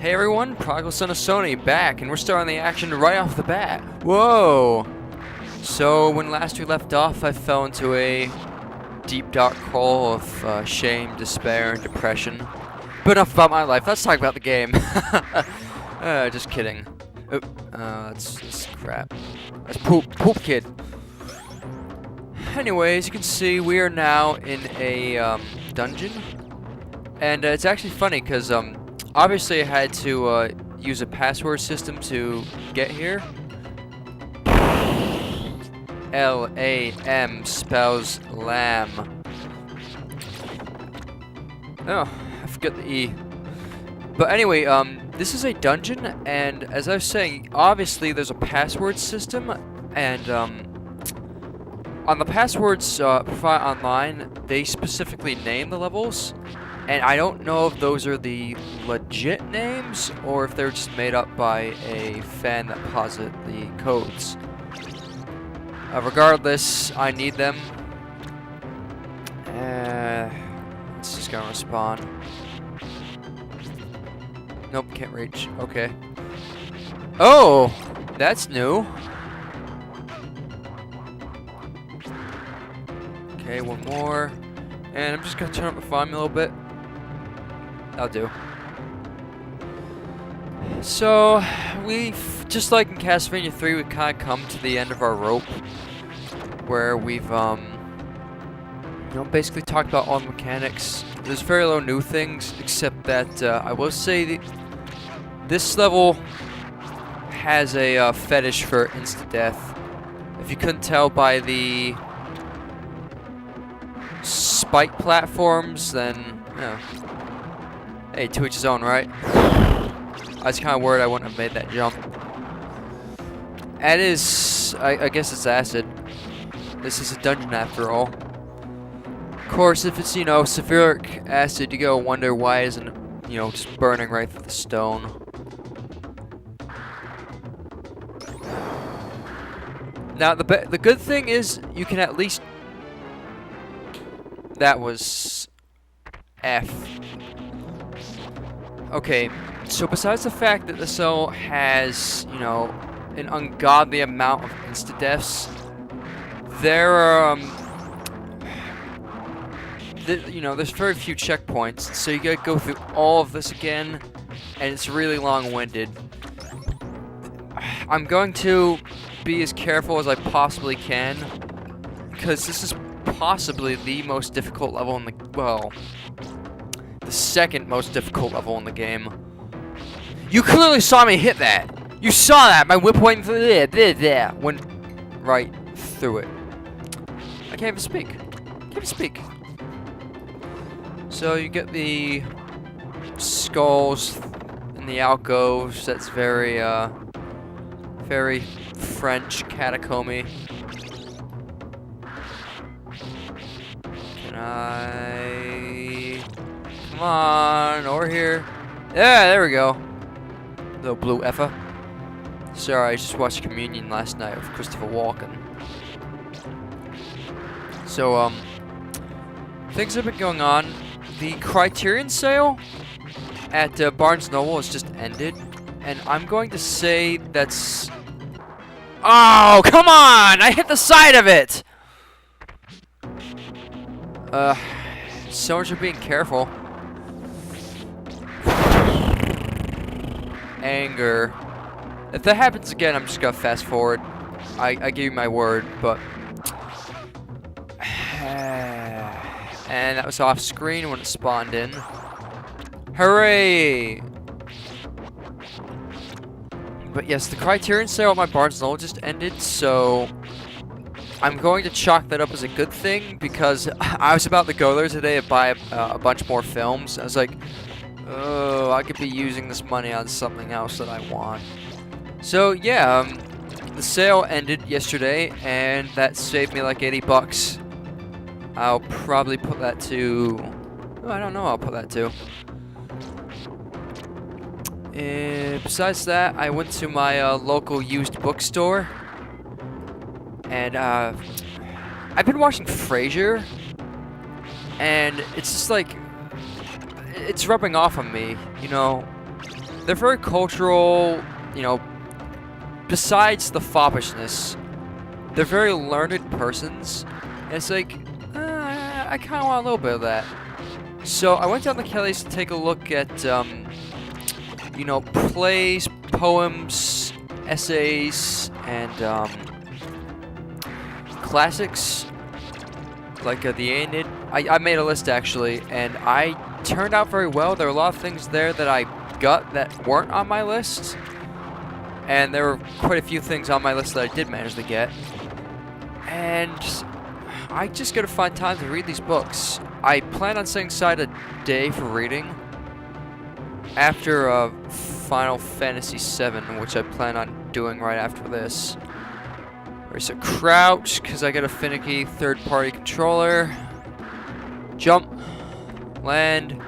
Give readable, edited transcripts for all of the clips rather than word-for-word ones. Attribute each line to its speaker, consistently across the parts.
Speaker 1: Hey everyone, Prodigal son of Sony back, and we're starting the action right off the bat. Whoa! So when last we left off, I fell into a deep dark hole of shame, despair, and depression. But enough about my life. Let's talk about the game. Just kidding. Oh, that's crap. That's poop kid. Anyways, you can see we are now in a dungeon, and it's actually funny because obviously I had to use a password system to get here. L-A-M spells lamb. Oh, I forgot the E. But anyway, this is a dungeon, and as I was saying, obviously there's a password system, and on the passwords provided online, they specifically name the levels, and I don't know if those are the legit names or if they're just made up by a fan that posit the codes. Regardless, I need them. It's just gonna respawn. Nope, can't reach. Okay. Oh, that's new. Okay, one more. And I'm just gonna turn up the volume a little bit. That'll do. So, just like in Castlevania 3, we kind of come to the end of our rope, where we've, basically talked about all the mechanics. There's very little new things, except that I will say this level has a fetish for insta-death. If you couldn't tell by the spike platforms, then, hey, to each his own, right? I was kind of worried I wouldn't have made that jump. That is, I guess it's acid. This is a dungeon after all. Of course, if it's, severic acid, you gotta wonder why isn't it, just burning right through the stone. Now, the good thing is, you can at least... That was... F. Okay, so besides the fact that the cell has, an ungodly amount of insta-deaths, there are, there's very few checkpoints, so you gotta go through all of this again, and it's really long-winded. I'm going to be as careful as I possibly can, because this is possibly the most difficult level in the, the second most difficult level in the game. You clearly saw me hit that! You saw that! My whip went through there, went right through it. I can't even speak. Can't even speak. So you get the skulls and the alcoves. That's very, very French catacomby. Can I... Come on, over here. Yeah, there we go. Little blue effer. Sorry, I just watched Communion last night with Christopher Walken. So, things have been going on. The Criterion sale at Barnes & Noble has just ended, and I'm going to say that's... Oh, come on! I hit the side of it! So much for being careful. Anger. If that happens again, I'm just gonna fast forward. I give you my word, but... And that was off screen when it spawned in. Hooray! But yes, the Criterion sale at my Barnes & Noble just ended, so... I'm going to chalk that up as a good thing, because I was about to go there today to buy a bunch more films. I was like, oh, I could be using this money on something else that I want. So yeah, the sale ended yesterday, and that saved me like 80 bucks. I'll probably put that to... Oh, I don't know what I'll put that to. Besides that, I went to my local used bookstore. And I've been watching Frasier. And it's just like... It's rubbing off on me, they're very cultural, you know, besides the foppishness, they're very learned persons, and it's like, I kind of want a little bit of that. So I went down to Kelly's to take a look at, you know, plays, poems, essays, and classics, like the Aeneid. I made a list actually, and I turned out very well. There were a lot of things there that I got that weren't on my list, and there were quite a few things on my list that I did manage to get. And I just gotta find time to read these books. I plan on setting aside a day for reading after Final Fantasy VII, which I plan on doing right after this. Alright, so crouch, because I got a finicky third-party controller. Jump. Land.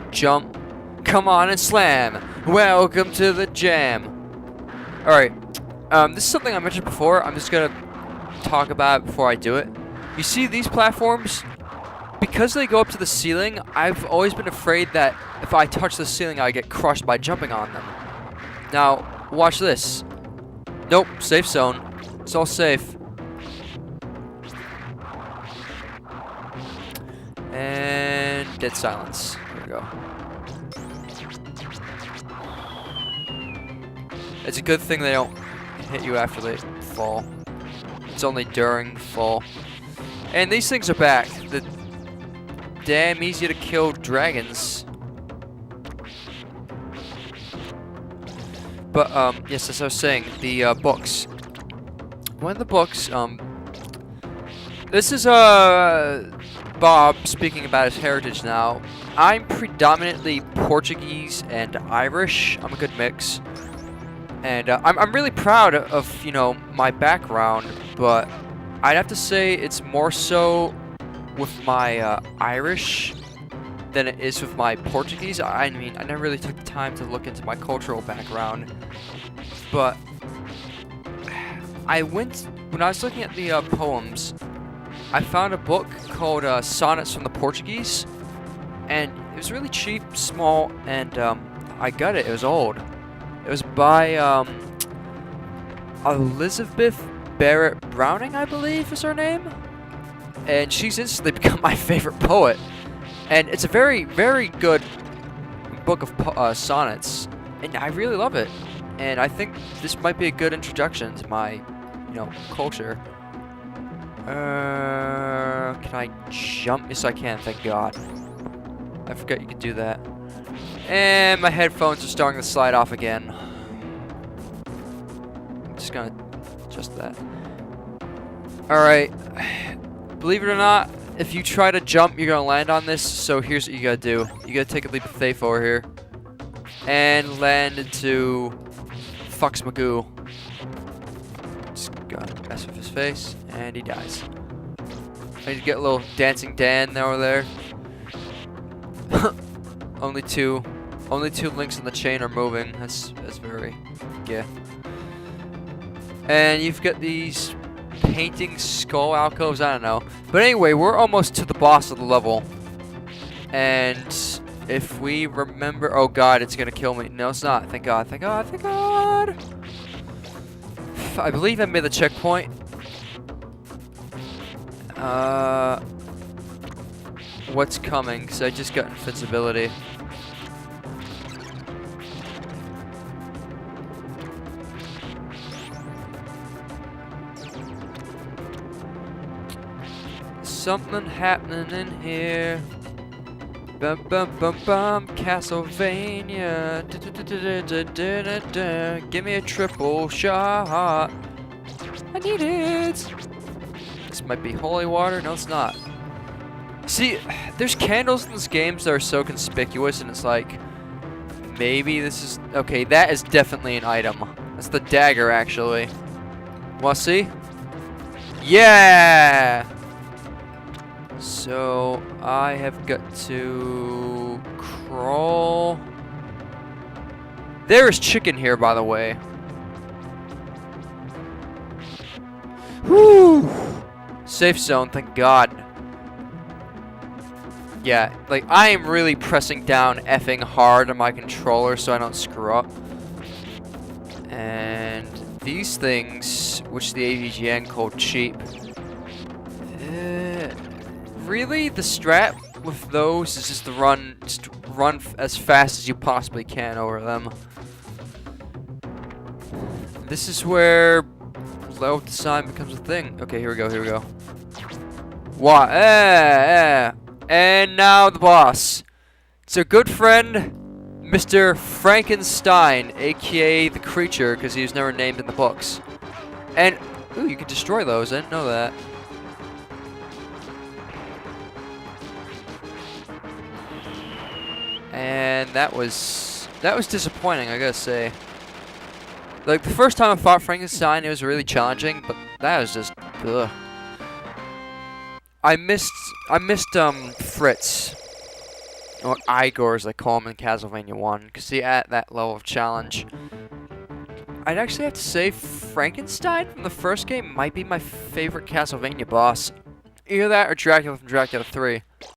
Speaker 1: Jump. Come on and slam. Welcome to the jam. Alright, this is something I mentioned before. I'm just gonna talk about it before I do it. You see these platforms? Because they go up to the ceiling, I've always been afraid that if I touch the ceiling, I get crushed by jumping on them. Now, watch this. Nope, safe zone. It's all safe. And dead silence. There we go. It's a good thing they don't hit you after they fall. It's only during fall. And these things are back. The damn easy to kill dragons. But yes, as I was saying, the books. One of the books, this is Bob speaking about his heritage now. I'm predominantly Portuguese and Irish. I'm a good mix. And I'm really proud of, you know, my background, but I'd have to say it's more so with my Irish than it is with my Portuguese. I mean, I never really took the time to look into my cultural background, but when I was looking at the poems, I found a book called Sonnets from the Portuguese, and it was really cheap, small, and I got it. It was old. It was by Elizabeth Barrett Browning, I believe is her name, and she's instantly become my favorite poet. And it's a very, very good book of sonnets, and I really love it. And I think this might be a good introduction to my, you know, culture. Can I jump? Yes, I can. Thank God. I forgot you could do that. And my headphones are starting to slide off again. I'm just gonna adjust that. Alright. Believe it or not, if you try to jump, you're gonna land on this. So here's what you gotta do. You gotta take a leap of faith over here. And land into Fucks Magoo. Just gotta mess with his face. And he dies. I need to get a little Dancing Dan over there. Only two links in the chain are moving. That's very, yeah. And you've got these painting skull alcoves. I don't know. But anyway, we're almost to the boss of the level. And if we remember, oh God, it's gonna kill me. No, it's not. Thank God. Thank God. Thank God. I believe I made the checkpoint. What's coming? Because I just got invincibility. Something happening in here. Bum bum bum bum. Castlevania. Give me a triple shot. I need it. This might be holy water. No, it's not. See, there's candles in these games that are so conspicuous, and it's like, maybe this is... Okay, that is definitely an item. That's the dagger, actually. Wanna see? Yeah! So, I have got to crawl. There is chicken here, by the way. Whew! Safe zone, thank God. Yeah, like, I am really pressing down effing hard on my controller so I don't screw up. And these things, which the AVGN called cheap. Really, the strat with those is just to run as fast as you possibly can over them. This is where level design becomes a thing. Okay, here we go. What? And now the boss. It's a good friend, Mr. Frankenstein, aka the creature, because he was never named in the books. And, ooh, you can destroy those. I didn't know that. And that was disappointing, I gotta say. Like, the first time I fought Frankenstein, it was really challenging, but that was just, ugh. I missed Fritz, or Igor as they call him in Castlevania 1, because he at that level of challenge. I'd actually have to say Frankenstein from the first game might be my favorite Castlevania boss. Either that or Dracula from Dracula 3.